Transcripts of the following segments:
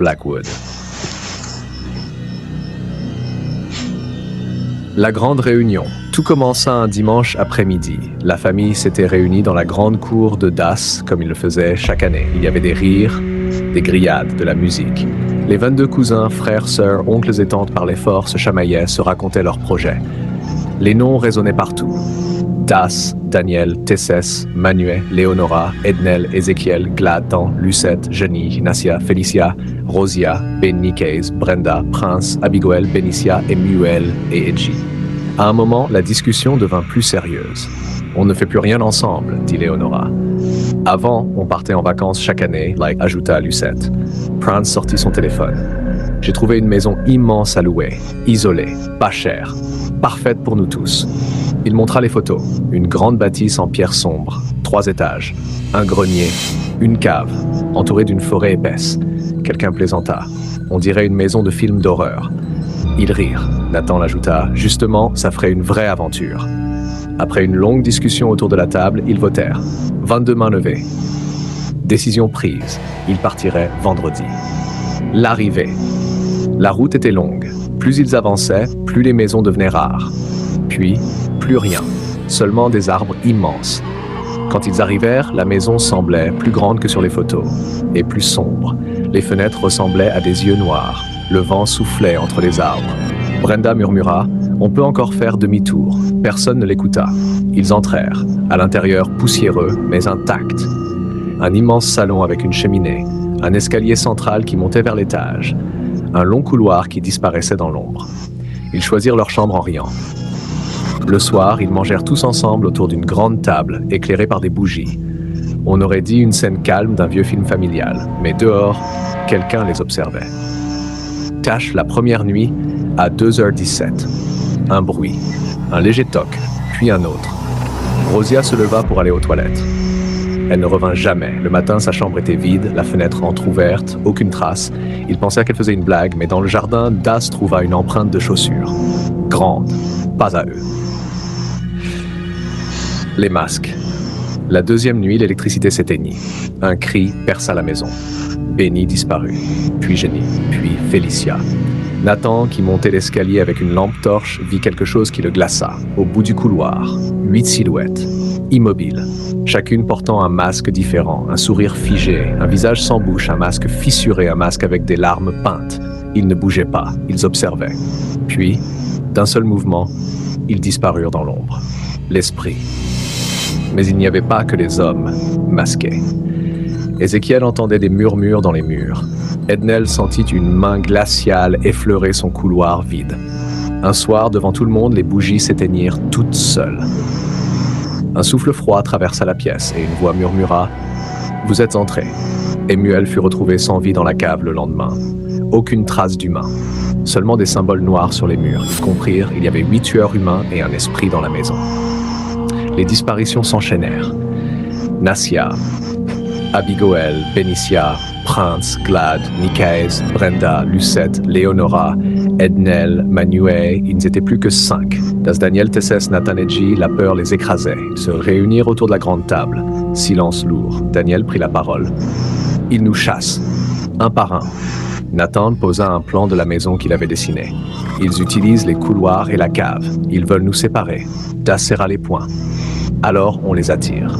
Blackwood. La grande réunion. Tout commença un dimanche après-midi. La famille s'était réunie dans la grande cour de Das, comme il le faisait chaque année. Il y avait des rires, des grillades, de la musique. Les 22 cousins, frères, sœurs, oncles et tantes parlaient fort, se chamaillaient, se racontaient leurs projets. Les noms résonnaient partout. Das, Daniel, Tesses, Manuel, Léonora, Ednel, Ézéchiel, Glad, Dan, Lucette, Jenny, Nassia, Félicia, Rosia, Benny, Case, Brenda, Prince, Abigail, Benicia, Emuel et Edgy. À un moment, la discussion devint plus sérieuse. « On ne fait plus rien ensemble », dit Léonora. « Avant, on partait en vacances chaque année, ajouta Lucette. Prince sortit son téléphone. « J'ai trouvé une maison immense à louer, isolée, pas chère, parfaite pour nous tous. » Il montra les photos. Une grande bâtisse en pierre sombre, 3 étages, un grenier, une cave, entourée d'une forêt épaisse. Quelqu'un plaisanta. On dirait une maison de film d'horreur. Ils rirent. Nathan l'ajouta. Justement, ça ferait une vraie aventure. Après une longue discussion autour de la table, ils votèrent. 22 mains levées. Décision prise. Ils partiraient vendredi. L'arrivée. La route était longue. Plus ils avançaient, plus les maisons devenaient rares. Puis, plus rien, seulement des arbres immenses. Quand ils arrivèrent, la maison semblait plus grande que sur les photos, et plus sombre. Les fenêtres ressemblaient à des yeux noirs. Le vent soufflait entre les arbres. Brenda murmura « On peut encore faire demi-tour ». Personne ne l'écouta. Ils entrèrent, à l'intérieur poussiéreux, mais intact. Un immense salon avec une cheminée, un escalier central qui montait vers l'étage, un long couloir qui disparaissait dans l'ombre. Ils choisirent leur chambre en riant. Le soir, ils mangèrent tous ensemble autour d'une grande table, éclairée par des bougies. On aurait dit une scène calme d'un vieux film familial, mais dehors, quelqu'un les observait. Tâche la première nuit à 2h17. Un bruit, un léger toc, puis un autre. Rosia se leva pour aller aux toilettes. Elle ne revint jamais. Le matin, sa chambre était vide, la fenêtre entr'ouverte, aucune trace. Ils pensèrent qu'elle faisait une blague, mais dans le jardin, Das trouva une empreinte de chaussure. Grande, pas à eux. Les masques. La deuxième nuit, l'électricité s'éteignit. Un cri perça la maison. Benny disparut, puis Jenny, puis Félicia. Nathan, qui montait l'escalier avec une lampe torche, vit quelque chose qui le glaça. Au bout du couloir, 8 silhouettes, immobiles, chacune portant un masque différent, un sourire figé, un visage sans bouche, un masque fissuré, un masque avec des larmes peintes. Ils ne bougeaient pas, ils observaient. Puis, d'un seul mouvement, ils disparurent dans l'ombre. L'esprit. Mais il n'y avait pas que les hommes masqués. Ézéchiel entendait des murmures dans les murs. Ednel sentit une main glaciale effleurer son couloir vide. Un soir, devant tout le monde, les bougies s'éteignirent toutes seules. Un souffle froid traversa la pièce et une voix murmura « Vous êtes entrés ». Emuel fut retrouvé sans vie dans la cave le lendemain. Aucune trace d'humain. Seulement des symboles noirs sur les murs. Ils comprirent, il y avait 8 tueurs humains et un esprit dans la maison. Les disparitions s'enchaînèrent. Nassia, Abigail, Benicia, Prince, Glad, Nicaise, Brenda, Lucette, Léonora, Ednel, Manuel, ils n'étaient plus que 5. Das, Daniel, Tesses, Nathan et Edgy, la peur les écrasait. Ils se réunirent autour de la grande table. Silence lourd. Daniel prit la parole. Ils nous chassent, un par un. Nathan posa un plan de la maison qu'il avait dessinée. Ils utilisent les couloirs et la cave. Ils veulent nous séparer. Das serra les poings. Alors on les attire.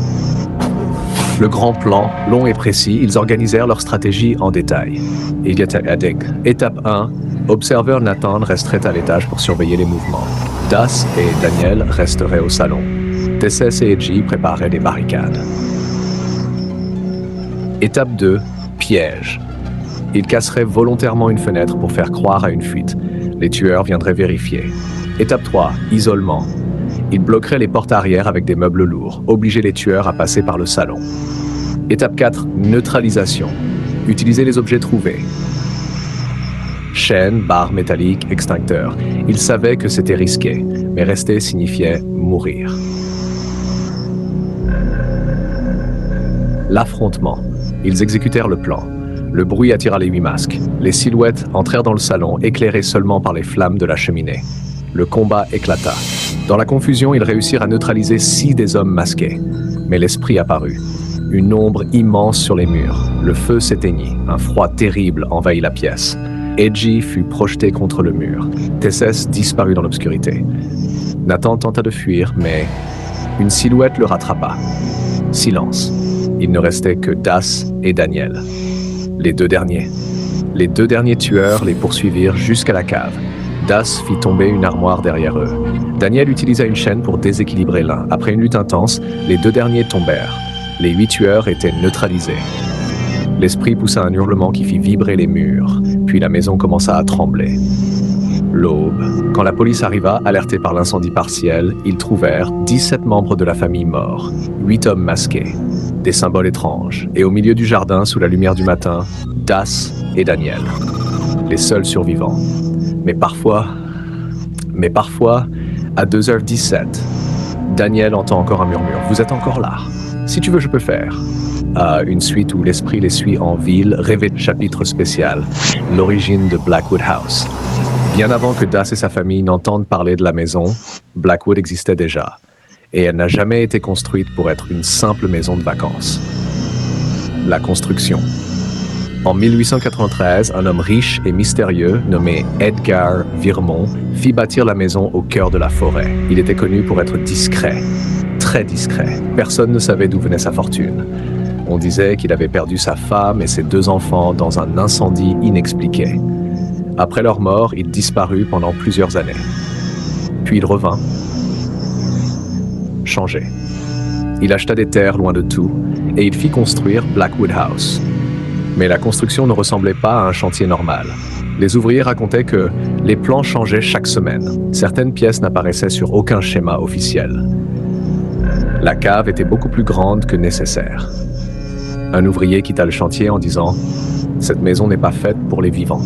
Le grand plan, long et précis, ils organisèrent leur stratégie en détail. Étape 1, observeur Nathan resterait à l'étage pour surveiller les mouvements. Das et Daniel resteraient au salon. Tesses et Edgy préparaient des barricades. Étape 2, piège. Ils casseraient volontairement une fenêtre pour faire croire à une fuite. Les tueurs viendraient vérifier. Étape 3, isolement. Ils bloqueraient les portes arrière avec des meubles lourds, obliger les tueurs à passer par le salon. Étape 4, neutralisation. Utiliser les objets trouvés. Chaînes, barres métalliques, extincteurs. Ils savaient que c'était risqué, mais rester signifiait mourir. L'affrontement. Ils exécutèrent le plan. Le bruit attira les 8 masques. Les silhouettes entrèrent dans le salon, éclairées seulement par les flammes de la cheminée. Le combat éclata. Dans la confusion, ils réussirent à neutraliser 6 des hommes masqués. Mais l'esprit apparut. Une ombre immense sur les murs. Le feu s'éteignit. Un froid terrible envahit la pièce. Edgy fut projeté contre le mur. Tesses disparut dans l'obscurité. Nathan tenta de fuir, mais une silhouette le rattrapa. Silence. Il ne restait que Das et Daniel. Les deux derniers. Les deux derniers tueurs les poursuivirent jusqu'à la cave. Das fit tomber une armoire derrière eux. Daniel utilisa une chaîne pour déséquilibrer l'un. Après une lutte intense, les deux derniers tombèrent. Les 8 tueurs étaient neutralisés. L'esprit poussa un hurlement qui fit vibrer les murs, puis la maison commença à trembler. L'aube. Quand la police arriva, alertée par l'incendie partiel, ils trouvèrent 17 membres de la famille morts, 8 hommes masqués, des symboles étranges, et au milieu du jardin, sous la lumière du matin, Das et Daniel, les seuls survivants. Mais parfois, à 2h17, Daniel entend encore un murmure. « Vous êtes encore là. Si tu veux, je peux faire. » Une suite où l'esprit les suit en ville, rêvé chapitre spécial, l'origine de Blackwood House. Bien avant que Das et sa famille n'entendent parler de la maison, Blackwood existait déjà. Et elle n'a jamais été construite pour être une simple maison de vacances. La construction. En 1893, un homme riche et mystérieux nommé Edgar Virmont fit bâtir la maison au cœur de la forêt. Il était connu pour être discret, très discret. Personne ne savait d'où venait sa fortune. On disait qu'il avait perdu sa femme et ses 2 enfants dans un incendie inexpliqué. Après leur mort, il disparut pendant plusieurs années. Puis il revint, changé. Il acheta des terres loin de tout et il fit construire Blackwood House. Mais la construction ne ressemblait pas à un chantier normal. Les ouvriers racontaient que les plans changeaient chaque semaine. Certaines pièces n'apparaissaient sur aucun schéma officiel. La cave était beaucoup plus grande que nécessaire. Un ouvrier quitta le chantier en disant « Cette maison n'est pas faite pour les vivants ».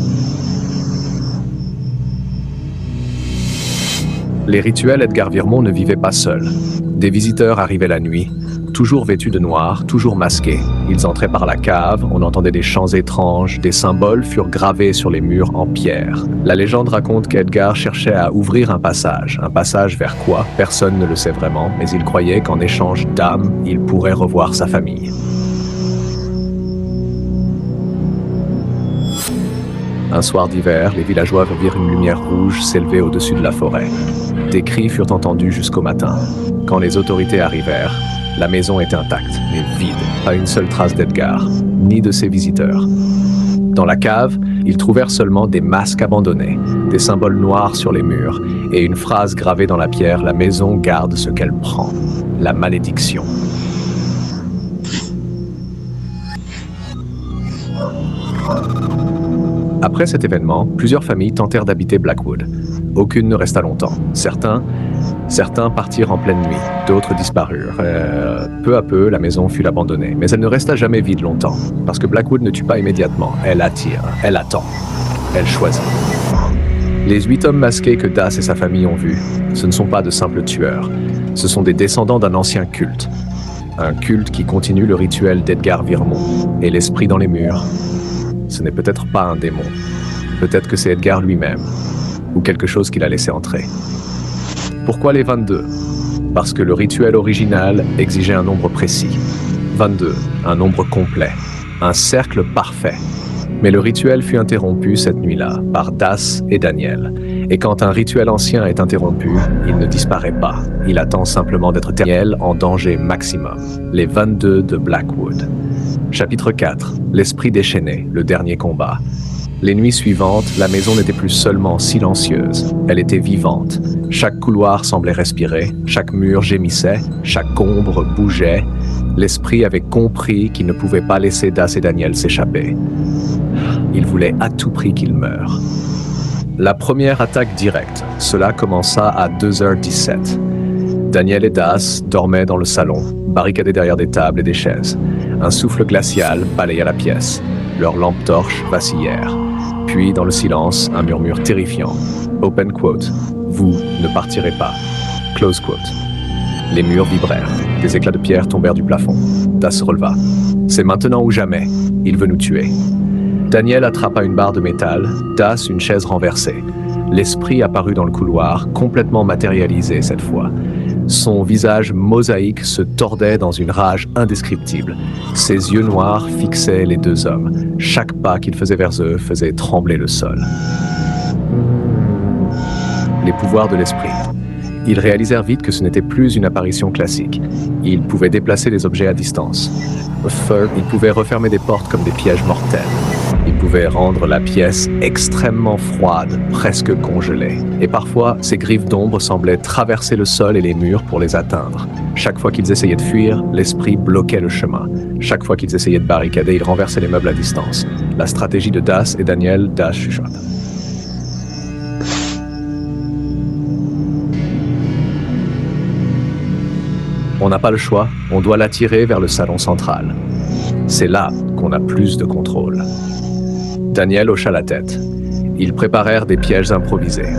Les rituels Edgar Virmont ne vivaient pas seuls. Des visiteurs arrivaient la nuit, toujours vêtus de noir, toujours masqués. Ils entraient par la cave, on entendait des chants étranges, des symboles furent gravés sur les murs en pierre. La légende raconte qu'Edgar cherchait à ouvrir un passage. Un passage vers quoi? Personne ne le sait vraiment, mais il croyait qu'en échange d'âmes, il pourrait revoir sa famille. Un soir d'hiver, les villageois virent une lumière rouge s'élever au-dessus de la forêt. Des cris furent entendus jusqu'au matin. Quand les autorités arrivèrent, la maison était intacte, mais vide. Pas une seule trace d'Edgar, ni de ses visiteurs. Dans la cave, ils trouvèrent seulement des masques abandonnés, des symboles noirs sur les murs, et une phrase gravée dans la pierre « La maison garde ce qu'elle prend. La malédiction. » Après cet événement, plusieurs familles tentèrent d'habiter Blackwood. Aucune ne resta longtemps. Certains partirent en pleine nuit, d'autres disparurent. Peu à peu, la maison fut abandonnée. Mais elle ne resta jamais vide longtemps, parce que Blackwood ne tue pas immédiatement. Elle attire, elle attend, elle choisit. Les 8 hommes masqués que Das et sa famille ont vus, ce ne sont pas de simples tueurs. Ce sont des descendants d'un ancien culte. Un culte qui continue le rituel d'Edgar Virmont. Et l'esprit dans les murs, ce n'est peut-être pas un démon. Peut-être que c'est Edgar lui-même, ou quelque chose qu'il a laissé entrer. Pourquoi les 22? Parce que le rituel original exigeait un nombre précis. 22, un nombre complet, un cercle parfait. Mais le rituel fut interrompu cette nuit-là par Das et Daniel. Et quand un rituel ancien est interrompu, il ne disparaît pas. Il attend simplement d'être Daniel en danger maximum. Les 22 de Blackwood. Chapitre 4. L'esprit déchaîné, le dernier combat. Les nuits suivantes, la maison n'était plus seulement silencieuse, elle était vivante. Chaque couloir semblait respirer, chaque mur gémissait, chaque ombre bougeait. L'esprit avait compris qu'il ne pouvait pas laisser Das et Daniel s'échapper. Il voulait à tout prix qu'ils meurent. La première attaque directe, cela commença à 2h17. Daniel et Das dormaient dans le salon, barricadés derrière des tables et des chaises. Un souffle glacial balaya la pièce. Leurs lampes torches vacillèrent. Puis, dans le silence, un murmure terrifiant. Open quote. Vous ne partirez pas. Close quote. Les murs vibrèrent. Des éclats de pierre tombèrent du plafond. Das se releva. C'est maintenant ou jamais. Il veut nous tuer. Daniel attrapa une barre de métal, Das une chaise renversée. L'esprit apparut dans le couloir, complètement matérialisé cette fois. Son visage mosaïque se tordait dans une rage indescriptible. Ses yeux noirs fixaient les deux hommes. Chaque pas qu'il faisait vers eux faisait trembler le sol. Les pouvoirs de l'esprit. Ils réalisèrent vite que ce n'était plus une apparition classique. Ils pouvaient déplacer les objets à distance. Ils pouvaient refermer des portes comme des pièges mortels. Ils pouvaient rendre la pièce extrêmement froide, presque congelée. Et parfois, ces griffes d'ombre semblaient traverser le sol et les murs pour les atteindre. Chaque fois qu'ils essayaient de fuir, l'esprit bloquait le chemin. Chaque fois qu'ils essayaient de barricader, ils renversaient les meubles à distance. La stratégie de Das et Daniel, Das chuchote. On n'a pas le choix, on doit l'attirer vers le salon central. C'est là qu'on a plus de contrôle. Daniel hocha la tête. Ils préparèrent des pièges improvisés.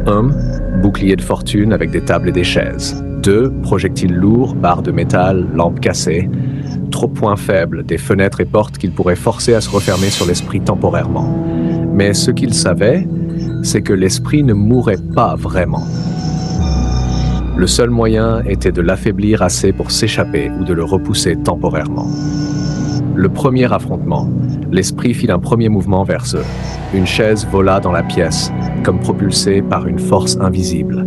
1. Bouclier de fortune avec des tables et des chaises. 2. Projectiles lourds, barres de métal, lampes cassées. 3 points faibles, des fenêtres et portes qu'ils pourraient forcer à se refermer sur l'esprit temporairement. Mais ce qu'ils savaient, c'est que l'esprit ne mourrait pas vraiment. Le seul moyen était de l'affaiblir assez pour s'échapper ou de le repousser temporairement. Le premier affrontement, l'esprit fit un premier mouvement vers eux. Une chaise vola dans la pièce, comme propulsée par une force invisible.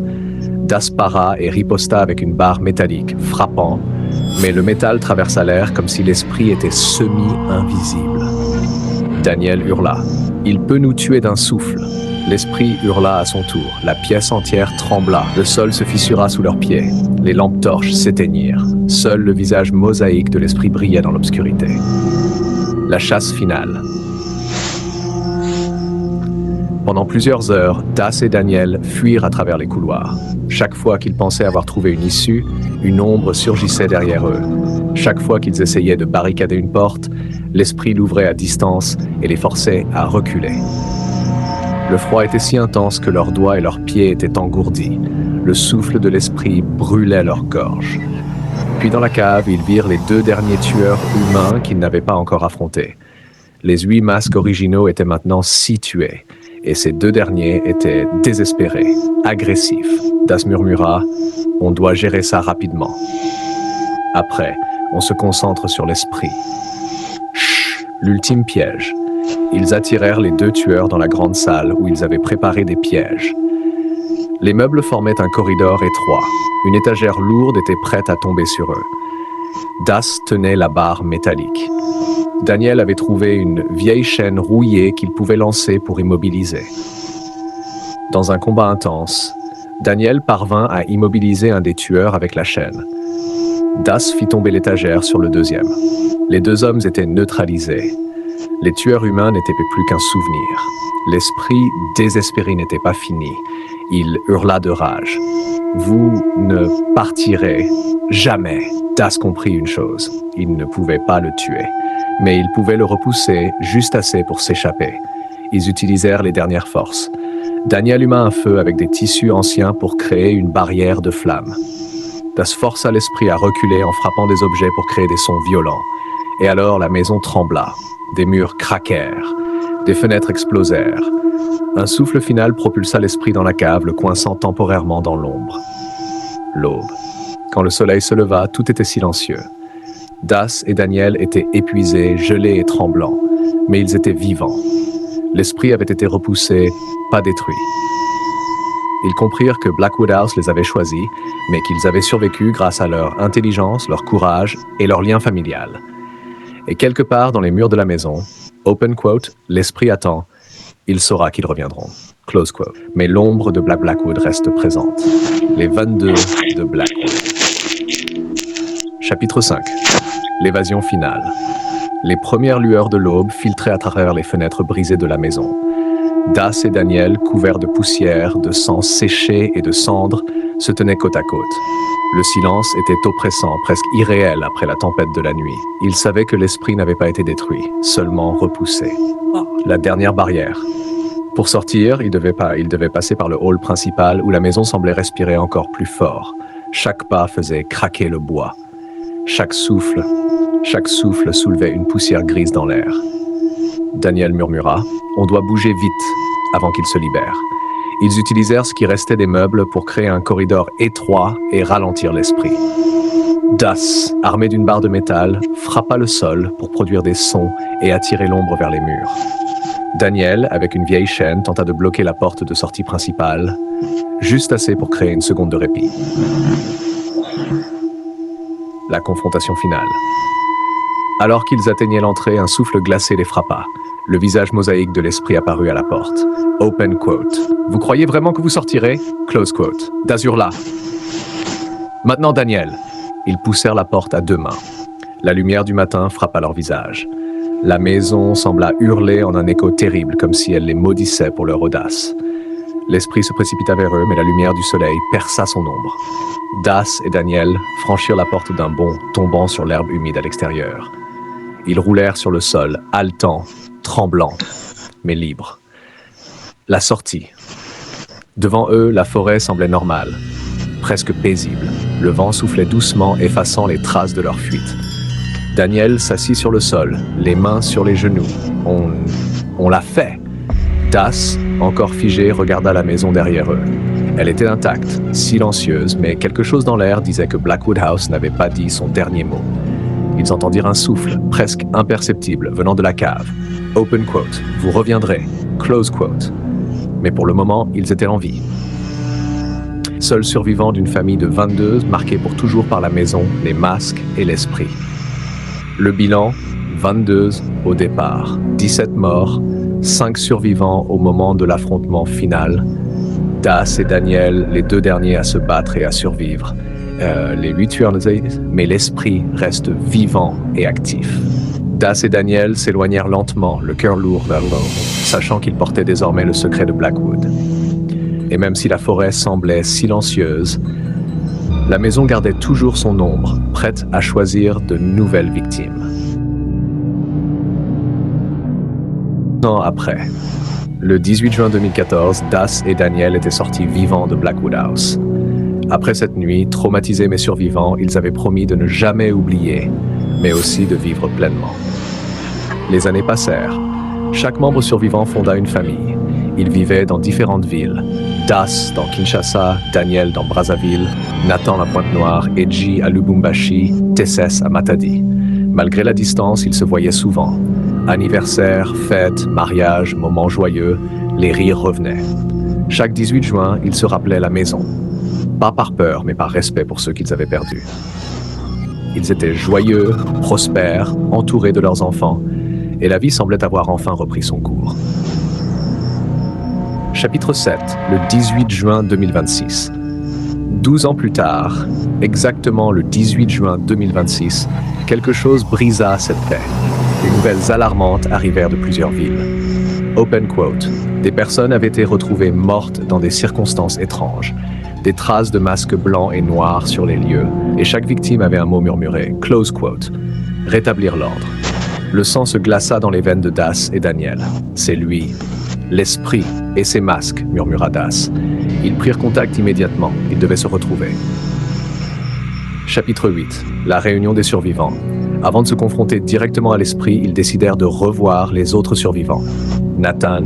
Das para et riposta avec une barre métallique, frappant, mais le métal traversa l'air comme si l'esprit était semi-invisible. Daniel hurla. « Il peut nous tuer d'un souffle !» L'esprit hurla à son tour. La pièce entière trembla. Le sol se fissura sous leurs pieds. Les lampes torches s'éteignirent. Seul le visage mosaïque de l'esprit brillait dans l'obscurité. La chasse finale. Pendant plusieurs heures, Das et Daniel fuirent à travers les couloirs. Chaque fois qu'ils pensaient avoir trouvé une issue, une ombre surgissait derrière eux. Chaque fois qu'ils essayaient de barricader une porte, l'esprit l'ouvrait à distance et les forçait à reculer. Le froid était si intense que leurs doigts et leurs pieds étaient engourdis. Le souffle de l'esprit brûlait leur gorge. Puis dans la cave, ils virent les 2 derniers tueurs humains qu'ils n'avaient pas encore affrontés. Les 8 masques originaux étaient maintenant 6 tués, et ces 2 derniers étaient désespérés, agressifs. Das murmura « On doit gérer ça rapidement. » Après, on se concentre sur l'esprit. Chut, l'ultime piège. Ils attirèrent les 2 tueurs dans la grande salle où ils avaient préparé des pièges. Les meubles formaient un corridor étroit. Une étagère lourde était prête à tomber sur eux. Das tenait la barre métallique. Daniel avait trouvé une vieille chaîne rouillée qu'il pouvait lancer pour immobiliser. Dans un combat intense, Daniel parvint à immobiliser un des tueurs avec la chaîne. Das fit tomber l'étagère sur le deuxième. Les 2 hommes étaient neutralisés. Les tueurs humains n'étaient plus qu'un souvenir. L'esprit désespéré n'était pas fini. Il hurla de rage. « Vous ne partirez jamais !» Das comprit une chose. Il ne pouvait pas le tuer. Mais il pouvait le repousser juste assez pour s'échapper. Ils utilisèrent les dernières forces. Daniel alluma un feu avec des tissus anciens pour créer une barrière de flammes. Das força l'esprit à reculer en frappant des objets pour créer des sons violents. Et alors la maison trembla. Des murs craquèrent. Des fenêtres explosèrent. Un souffle final propulsa l'esprit dans la cave, le coinçant temporairement dans l'ombre. L'aube. Quand le soleil se leva, tout était silencieux. Das et Daniel étaient épuisés, gelés et tremblants, mais ils étaient vivants. L'esprit avait été repoussé, pas détruit. Ils comprirent que Blackwood House les avait choisis, mais qu'ils avaient survécu grâce à leur intelligence, leur courage et leur lien familial. Et quelque part dans les murs de la maison, open quote, l'esprit attend, il saura qu'ils reviendront. Close quote. Mais l'ombre de Blackwood reste présente. Les 22 de Blackwood. Chapitre 5. L'évasion finale. Les premières lueurs de l'aube filtraient à travers les fenêtres brisées de la maison. Das et Daniel, couverts de poussière, de sang séché et de cendres, se tenaient côte à côte. Le silence était oppressant, presque irréel après la tempête de la nuit. Ils savaient que l'esprit n'avait pas été détruit, seulement repoussé. La dernière barrière. Pour sortir, ils devaient passer par le hall principal où la maison semblait respirer encore plus fort. Chaque pas faisait craquer le bois. Chaque souffle soulevait une poussière grise dans l'air. Daniel murmura « On doit bouger vite avant qu'il se libère ». Ils utilisèrent ce qui restait des meubles pour créer un corridor étroit et ralentir l'esprit. Das, armé d'une barre de métal, frappa le sol pour produire des sons et attirer l'ombre vers les murs. Daniel, avec une vieille chaîne, tenta de bloquer la porte de sortie principale, juste assez pour créer une seconde de répit. La confrontation finale. Alors qu'ils atteignaient l'entrée, un souffle glacé les frappa. Le visage mosaïque de l'esprit apparut à la porte. Open quote. Vous croyez vraiment que vous sortirez? Close quote. Das hurla. Maintenant Daniel. Ils poussèrent la porte à deux mains. La lumière du matin frappa leur visage. La maison sembla hurler en un écho terrible, comme si elle les maudissait pour leur audace. L'esprit se précipita vers eux, mais la lumière du soleil perça son ombre. Das et Daniel franchirent la porte d'un bond, tombant sur l'herbe humide à l'extérieur. Ils roulèrent sur le sol, haletants, tremblants, mais libres. La sortie. Devant eux, la forêt semblait normale, presque paisible. Le vent soufflait doucement, effaçant les traces de leur fuite. Daniel s'assit sur le sol, les mains sur les genoux. On l'a fait! Das, encore figé, regarda la maison derrière eux. Elle était intacte, silencieuse, mais quelque chose dans l'air disait que Blackwood House n'avait pas dit son dernier mot. Ils entendirent un souffle, presque imperceptible, venant de la cave. Open quote. Vous reviendrez. Close quote. Mais pour le moment, ils étaient en vie. Seul survivant d'une famille de 22, marquée pour toujours par la maison, les masques et l'esprit. Le bilan, 22 au départ, 17 morts, 5 survivants au moment de l'affrontement final. Das et Daniel, les deux derniers à se battre et à survivre. Les 8 tueurs, mais l'esprit reste vivant et actif. Das et Daniel s'éloignèrent lentement, le cœur lourd vers l'eau, sachant qu'ils portaient désormais le secret de Blackwood. Et même si la forêt semblait silencieuse, la maison gardait toujours son ombre, prête à choisir de nouvelles victimes. Un an après, le 18 juin 2014, Das et Daniel étaient sortis vivants de Blackwood House. Après cette nuit, traumatisés mais survivants, ils avaient promis de ne jamais oublier, mais aussi de vivre pleinement. Les années passèrent. Chaque membre survivant fonda une famille. Ils vivaient dans différentes villes. Das dans Kinshasa, Daniel dans Brazzaville, Nathan à Pointe-Noire, Edji à Lubumbashi, Tesses à Matadi. Malgré la distance, ils se voyaient souvent. Anniversaires, fêtes, mariages, moments joyeux, les rires revenaient. Chaque 18 juin, ils se rappelaient la maison. Pas par peur, mais par respect pour ceux qu'ils avaient perdus. Ils étaient joyeux, prospères, entourés de leurs enfants, et la vie semblait avoir enfin repris son cours. Chapitre 7, le 18 juin 2026. 12 ans plus tard, exactement le 18 juin 2026, quelque chose brisa cette paix. Des nouvelles alarmantes arrivèrent de plusieurs villes. Open quote. Des personnes avaient été retrouvées mortes dans des circonstances étranges. Des traces de masques blancs et noirs sur les lieux, et chaque victime avait un mot murmuré. Close quote. Rétablir l'ordre. Le sang se glaça dans les veines de Das et Daniel. C'est lui. L'esprit et ses masques, murmura Das. Ils prirent contact immédiatement. Ils devaient se retrouver. Chapitre 8. La réunion des survivants. Avant de se confronter directement à l'esprit, ils décidèrent de revoir les autres survivants. Nathan,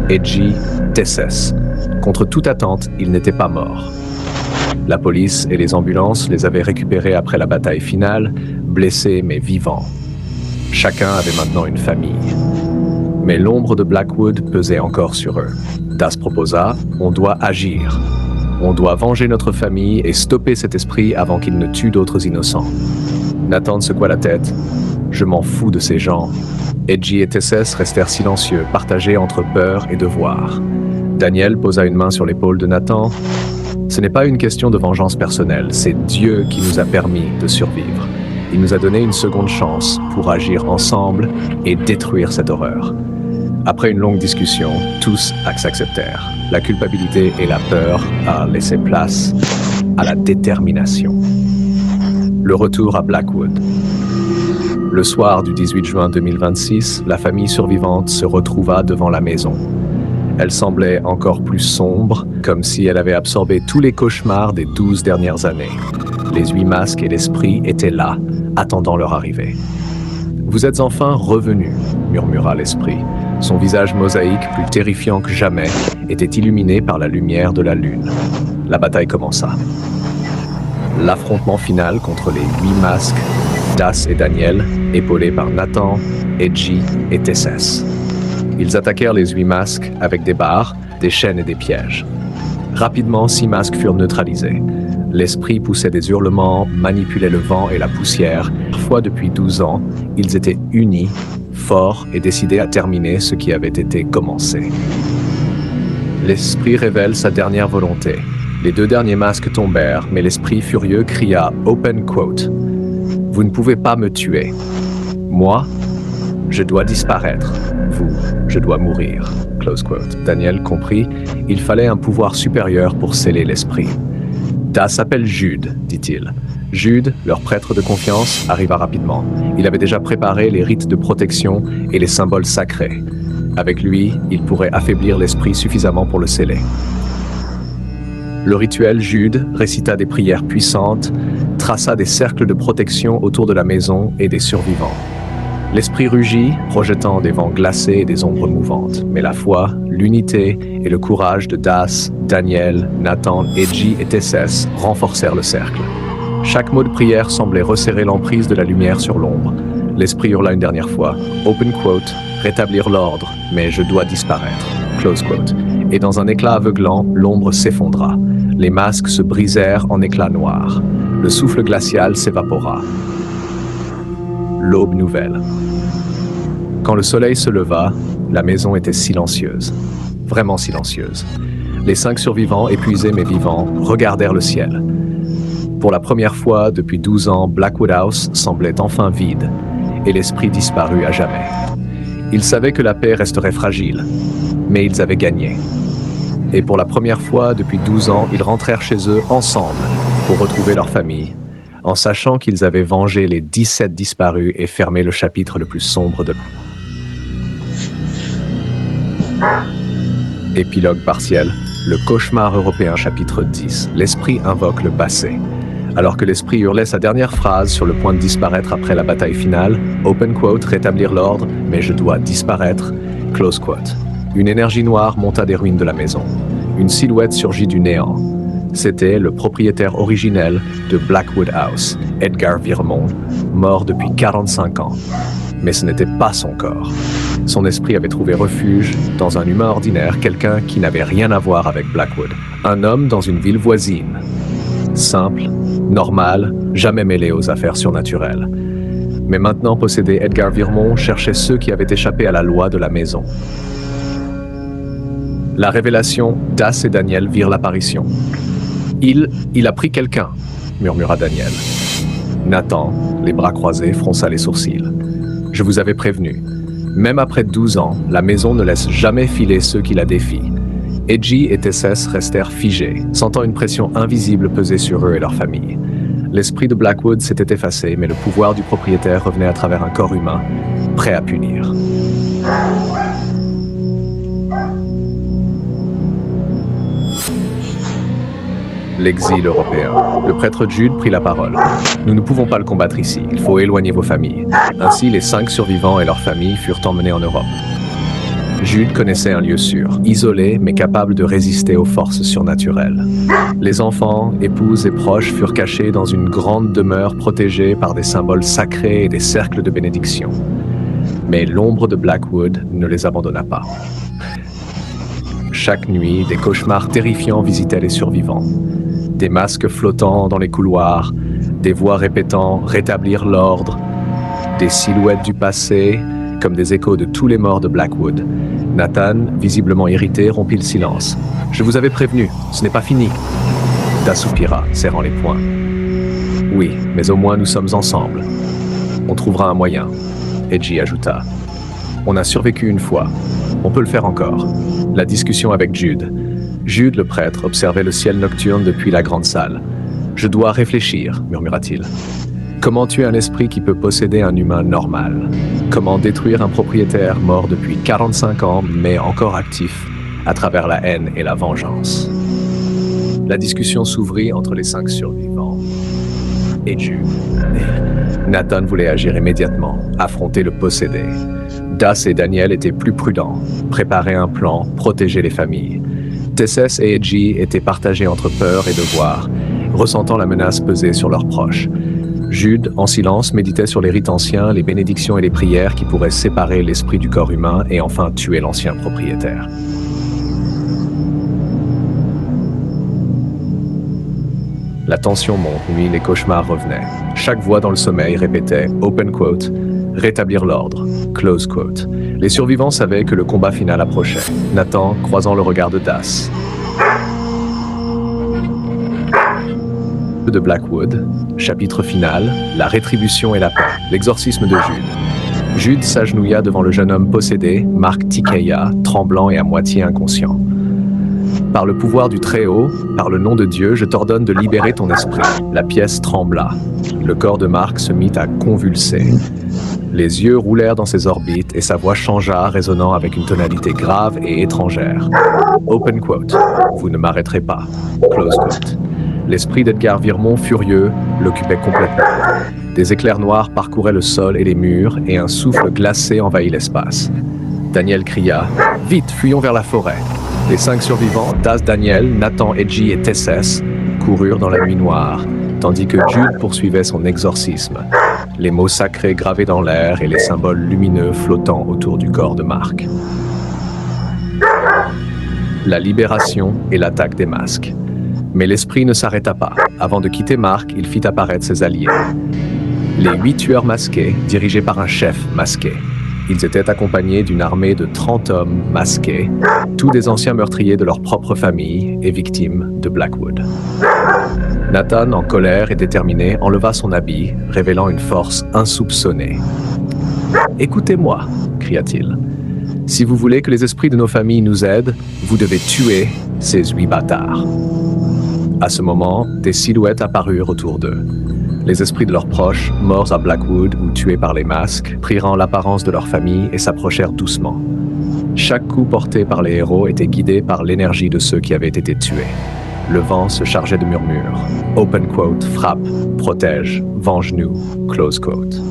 Edji, Tesses. Contre toute attente, ils n'étaient pas morts. La police et les ambulances les avaient récupérés après la bataille finale, blessés mais vivants. Chacun avait maintenant une famille. Mais l'ombre de Blackwood pesait encore sur eux. Das proposa, on doit agir. On doit venger notre famille et stopper cet esprit avant qu'il ne tue d'autres innocents. Nathan secoua la tête. Je m'en fous de ces gens. Edji et Tesses restèrent silencieux, partagés entre peur et devoir. Daniel posa une main sur l'épaule de Nathan. Ce n'est pas une question de vengeance personnelle, c'est Dieu qui nous a permis de survivre. Il nous a donné une seconde chance pour agir ensemble et détruire cette horreur. Après une longue discussion, tous s'acceptèrent. La culpabilité et la peur a laissé place à la détermination. Le retour à Blackwood. Le soir du 18 juin 2026, la famille survivante se retrouva devant la maison. Elle semblait encore plus sombre, comme si elle avait absorbé tous les cauchemars des 12 dernières années. Les 8 masques et l'esprit étaient là, attendant leur arrivée. « Vous êtes enfin revenus », murmura l'esprit. « Son visage mosaïque, plus terrifiant que jamais, était illuminé par la lumière de la lune. La bataille commença. L'affrontement final contre les 8 masques, Das et Daniel, épaulés par Nathan, Edgy et Tesses. Ils attaquèrent les 8 masques avec des barres, des chaînes et des pièges. Rapidement, 6 masques furent neutralisés. L'esprit poussait des hurlements, manipulait le vent et la poussière. Parfois, depuis 12 ans, ils étaient unis, forts et décidés à terminer ce qui avait été commencé. L'esprit révèle sa dernière volonté. Les 2 derniers masques tombèrent, mais l'esprit furieux cria « Open quote ». « Vous ne pouvez pas me tuer. Moi, je dois disparaître. Vous, je dois mourir. » Close quote. Daniel comprit, il fallait un pouvoir supérieur pour sceller l'esprit. « Das s'appelle Jude, dit-il. » Jude, leur prêtre de confiance, arriva rapidement. Il avait déjà préparé les rites de protection et les symboles sacrés. Avec lui, il pourrait affaiblir l'esprit suffisamment pour le sceller. Le rituel, Jude récita des prières puissantes, traça des cercles de protection autour de la maison et des survivants. L'esprit rugit, projetant des vents glacés et des ombres mouvantes. Mais la foi, l'unité et le courage de Das, Daniel, Nathan, Edgy et Tesses renforcèrent le cercle. Chaque mot de prière semblait resserrer l'emprise de la lumière sur l'ombre. L'esprit hurla une dernière fois, open quote, rétablir l'ordre, mais je dois disparaître, close quote. Et dans un éclat aveuglant, l'ombre s'effondra. Les masques se brisèrent en éclats noirs. Le souffle glacial s'évapora. L'aube nouvelle. Quand le soleil se leva, la maison était silencieuse. Vraiment silencieuse. Les 5 survivants, épuisés mais vivants, regardèrent le ciel. Pour la première fois depuis 12 ans, Blackwood House semblait enfin vide, et l'esprit disparut à jamais. Ils savaient que la paix resterait fragile, mais ils avaient gagné. Et pour la première fois depuis 12 ans, ils rentrèrent chez eux ensemble pour retrouver leur famille, en sachant qu'ils avaient vengé les 17 disparus et fermé le chapitre le plus sombre de Épilogue partiel, le cauchemar européen chapitre 10. L'esprit invoque le passé. Alors que l'esprit hurlait sa dernière phrase sur le point de disparaître après la bataille finale, open quote, rétablir l'ordre, mais je dois disparaître, close quote. Une énergie noire monta des ruines de la maison. Une silhouette surgit du néant. C'était le propriétaire originel de Blackwood House, Edgar Virmont, mort depuis 45 ans. Mais ce n'était pas son corps. Son esprit avait trouvé refuge dans un humain ordinaire, quelqu'un qui n'avait rien à voir avec Blackwood. Un homme dans une ville voisine. Simple, normal, jamais mêlé aux affaires surnaturelles. Mais maintenant possédé, Edgar Virmont cherchait ceux qui avaient échappé à la loi de la maison. La révélation, Das et Daniel virent l'apparition. Il a pris quelqu'un, murmura Daniel. Nathan, les bras croisés, fronça les sourcils. Je vous avais prévenu. Même après 12 ans, la maison ne laisse jamais filer ceux qui la défient. Edgy et Tesses restèrent figés, sentant une pression invisible peser sur eux et leur famille. L'esprit de Blackwood s'était effacé, mais le pouvoir du propriétaire revenait à travers un corps humain, prêt à punir. L'exil européen. Le prêtre Jude prit la parole. Nous ne pouvons pas le combattre ici, il faut éloigner vos familles. Ainsi, les 5 survivants et leurs familles furent emmenés en Europe. Jude connaissait un lieu sûr, isolé mais capable de résister aux forces surnaturelles. Les enfants, épouses et proches furent cachés dans une grande demeure protégée par des symboles sacrés et des cercles de bénédiction. Mais l'ombre de Blackwood ne les abandonna pas. Chaque nuit, des cauchemars terrifiants visitaient les survivants. Des masques flottants dans les couloirs, des voix répétant « rétablir l'ordre », des silhouettes du passé, comme des échos de tous les morts de Blackwood. Nathan, visiblement irrité, rompit le silence. « Je vous avais prévenu, ce n'est pas fini. » Das soupira, serrant les poings. « Oui, mais au moins nous sommes ensemble. On trouvera un moyen. » Edgy ajouta. « On a survécu une fois. On peut le faire encore. » La discussion avec Jude. Jude, le prêtre, observait le ciel nocturne depuis la grande salle. « Je dois réfléchir, » murmura-t-il. Comment tuer un esprit qui peut posséder un humain normal? Comment détruire un propriétaire mort depuis 45 ans, mais encore actif, à travers la haine et la vengeance? La discussion s'ouvrit entre les 5 survivants. et Jude. Nathan voulait agir immédiatement, affronter le possédé. Das et Daniel étaient plus prudents, préparer un plan, protéger les familles. Tesses et Edgy étaient partagés entre peur et devoir, ressentant la menace peser sur leurs proches. Jude, en silence, méditait sur les rites anciens, les bénédictions et les prières qui pourraient séparer l'esprit du corps humain et enfin tuer l'ancien propriétaire. La tension monte, nuit, les cauchemars revenaient. Chaque voix dans le sommeil répétait, open quote, rétablir l'ordre, close quote. Les survivants savaient que le combat final approchait. Nathan, croisant le regard de Das. De Blackwood, chapitre final, la rétribution et la paix, l'exorcisme de Jude. Jude s'agenouilla devant le jeune homme possédé, Mark Tikeya, tremblant et à moitié inconscient. Par le pouvoir du Très-Haut, par le nom de Dieu, je t'ordonne de libérer ton esprit. La pièce trembla. Le corps de Mark se mit à convulser. Les yeux roulèrent dans ses orbites et sa voix changea, résonnant avec une tonalité grave et étrangère. Open quote. Vous ne m'arrêterez pas. Close quote. L'esprit d'Edgar Virmont, furieux, l'occupait complètement. Des éclairs noirs parcouraient le sol et les murs, et un souffle glacé envahit l'espace. Daniel cria « Vite, fuyons vers la forêt !» Les 5 survivants, Das, Daniel, Nathan, Edgy et Tesses, coururent dans la nuit noire, tandis que Jude poursuivait son exorcisme, les mots sacrés gravés dans l'air et les symboles lumineux flottant autour du corps de Mark. La libération et l'attaque des masques. Mais l'esprit ne s'arrêta pas. Avant de quitter Mark, il fit apparaître ses alliés. Les 8 tueurs masqués, dirigés par un chef masqué. Ils étaient accompagnés d'une armée de 30 hommes masqués, tous des anciens meurtriers de leur propre famille et victimes de Blackwood. Nathan, en colère et déterminé, enleva son habit, révélant une force insoupçonnée. « Écoutez-moi » cria-t-il. « Si vous voulez que les esprits de nos familles nous aident, vous devez tuer ces 8 bâtards. » À ce moment, des silhouettes apparurent autour d'eux. Les esprits de leurs proches, morts à Blackwood ou tués par les masques, prirent l'apparence de leur famille et s'approchèrent doucement. Chaque coup porté par les héros était guidé par l'énergie de ceux qui avaient été tués. Le vent se chargeait de murmures. Open quote, frappe, protège, venge-nous, close quote.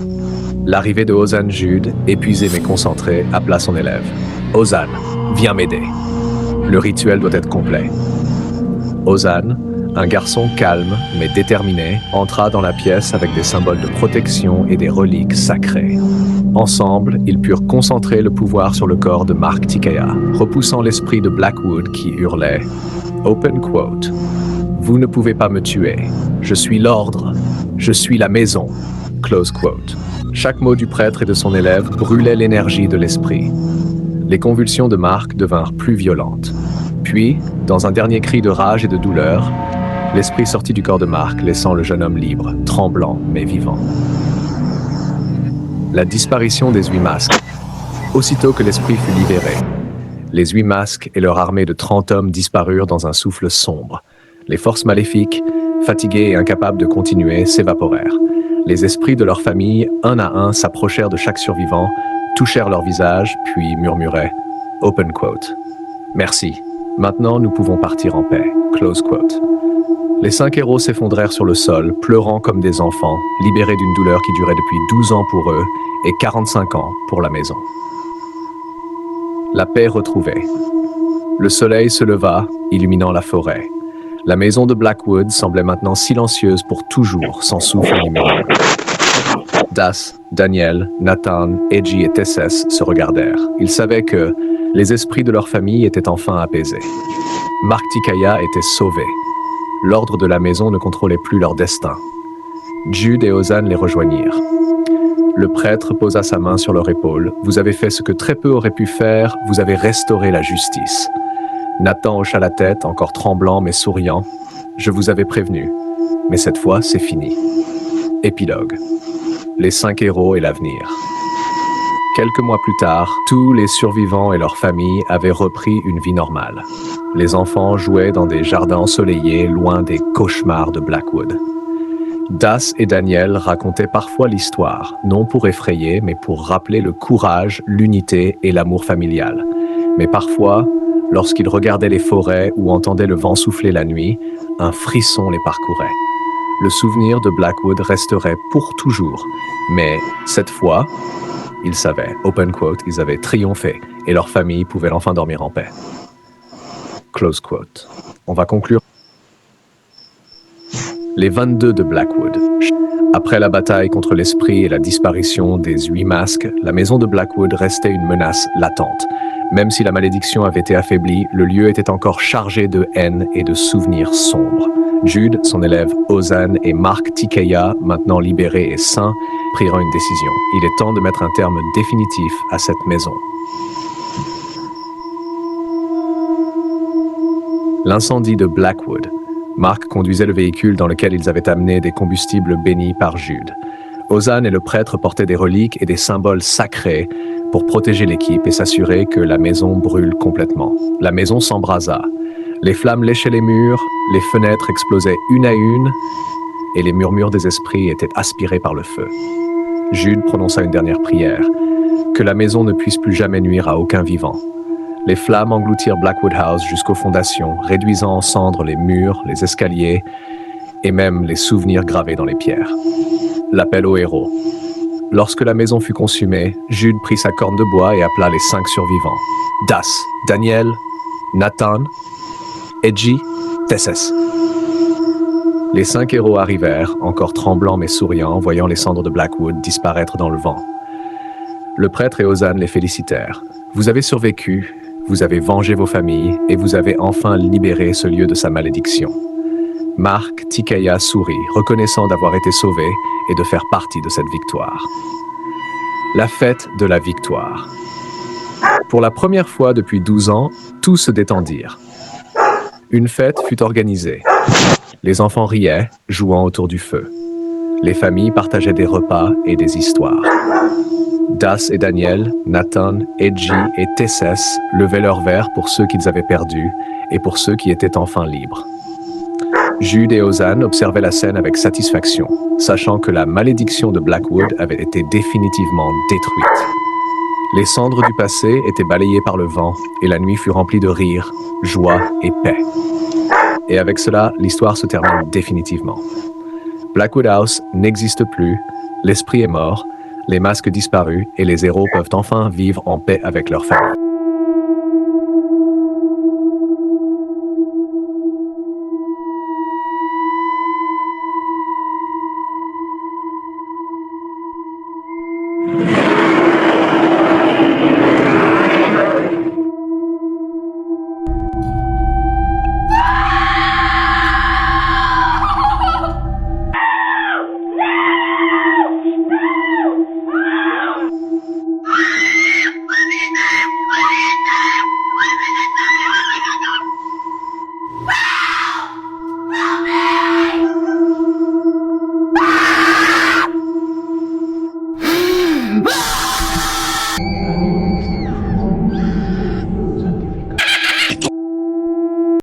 L'arrivée de Ozan Jude, épuisé mais concentré, appela son élève. Ozan, viens m'aider. Le rituel doit être complet. Ozan, un garçon calme mais déterminé, entra dans la pièce avec des symboles de protection et des reliques sacrées. Ensemble, ils purent concentrer le pouvoir sur le corps de Mark Tikeya, repoussant l'esprit de Blackwood qui hurlait « Open quote. Vous ne pouvez pas me tuer. Je suis l'ordre. Je suis la maison. » Close quote. Chaque mot du prêtre et de son élève brûlait l'énergie de l'esprit. Les convulsions de Mark devinrent plus violentes. Puis, dans un dernier cri de rage et de douleur, l'esprit sortit du corps de Mark, laissant le jeune homme libre, tremblant mais vivant. La disparition des 8 masques. Aussitôt que l'esprit fut libéré, les 8 masques et leur armée de 30 hommes disparurent dans un souffle sombre. Les forces maléfiques, fatiguées et incapables de continuer, s'évaporèrent. Les esprits de leur famille, un à un, s'approchèrent de chaque survivant, touchèrent leur visage, puis murmuraient « Open quote. Merci. Maintenant, nous pouvons partir en paix. » Close quote. Les 5 héros s'effondrèrent sur le sol, pleurant comme des enfants, libérés d'une douleur qui durait depuis 12 ans pour eux et 45 ans pour la maison. La paix retrouvée. Le soleil se leva, illuminant la forêt. La maison de Blackwood semblait maintenant silencieuse pour toujours, sans souffle ni murmure. Das, Daniel, Nathan, Edgy et Tesses se regardèrent. Ils savaient que les esprits de leur famille étaient enfin apaisés. Mark Tikeya était sauvé. L'ordre de la maison ne contrôlait plus leur destin. Jude et Ozan les rejoignirent. Le prêtre posa sa main sur leur épaule. « Vous avez fait ce que très peu auraient pu faire, vous avez restauré la justice. » Nathan hocha la tête, encore tremblant mais souriant. « Je vous avais prévenu, mais cette fois c'est fini. » Épilogue. Les 5 héros et l'avenir. Quelques mois plus tard, tous les survivants et leurs familles avaient repris une vie normale. Les enfants jouaient dans des jardins ensoleillés, loin des cauchemars de Blackwood. Das et Daniel racontaient parfois l'histoire, non pour effrayer, mais pour rappeler le courage, l'unité et l'amour familial. Mais parfois, lorsqu'ils regardaient les forêts ou entendaient le vent souffler la nuit, un frisson les parcourait. le souvenir de Blackwood resterait pour toujours. Mais cette fois, ils savaient, open quote, ils avaient triomphé et leur famille pouvait enfin dormir en paix. Close quote. On va conclure. Les 22 de Blackwood. Après la bataille contre l'esprit et la disparition des 8 masques, la maison de Blackwood restait une menace latente. Même si la malédiction avait été affaiblie, le lieu était encore chargé de haine et de souvenirs sombres. Jude, son élève Ozan et Mark Tikeya, maintenant libérés et sains, prirent une décision. Il est temps de mettre un terme définitif à cette maison. L'incendie de Blackwood. Mark conduisait le véhicule dans lequel ils avaient amené des combustibles bénis par Jude. Ozan et le prêtre portaient des reliques et des symboles sacrés pour protéger l'équipe et s'assurer que la maison brûle complètement. La maison s'embrasa. Les flammes léchaient les murs, les fenêtres explosaient une à une et les murmures des esprits étaient aspirés par le feu. Jude prononça une dernière prière, que la maison ne puisse plus jamais nuire à aucun vivant. Les flammes engloutirent Blackwood House jusqu'aux fondations, réduisant en cendres les murs, les escaliers et même les souvenirs gravés dans les pierres. L'appel aux héros. Lorsque la maison fut consumée, Jude prit sa corne de bois et appela les 5 survivants. Das, Daniel, Nathan, Edgy, Tesses. Les 5 héros arrivèrent, encore tremblants mais souriants, voyant les cendres de Blackwood disparaître dans le vent. Le prêtre et Ozan les félicitèrent. Vous avez survécu, vous avez vengé vos familles et vous avez enfin libéré ce lieu de sa malédiction. Mark Tikeya sourit, reconnaissant d'avoir été sauvé et de faire partie de cette victoire. La fête de la victoire. Pour la première fois depuis 12 ans, tous se détendirent. Une fête fut organisée. Les enfants riaient, jouant autour du feu. Les familles partageaient des repas et des histoires. Das et Daniel, Nathan, Edgy et Tesses levaient leurs verres pour ceux qu'ils avaient perdus et pour ceux qui étaient enfin libres. Jude et Ozan observaient la scène avec satisfaction, sachant que la malédiction de Blackwood avait été définitivement détruite. Les cendres du passé étaient balayées par le vent et la nuit fut remplie de rires, joie et paix. Et avec cela, l'histoire se termine définitivement. Blackwood House n'existe plus, l'esprit est mort, les masques disparus et les héros peuvent enfin vivre en paix avec leur famille.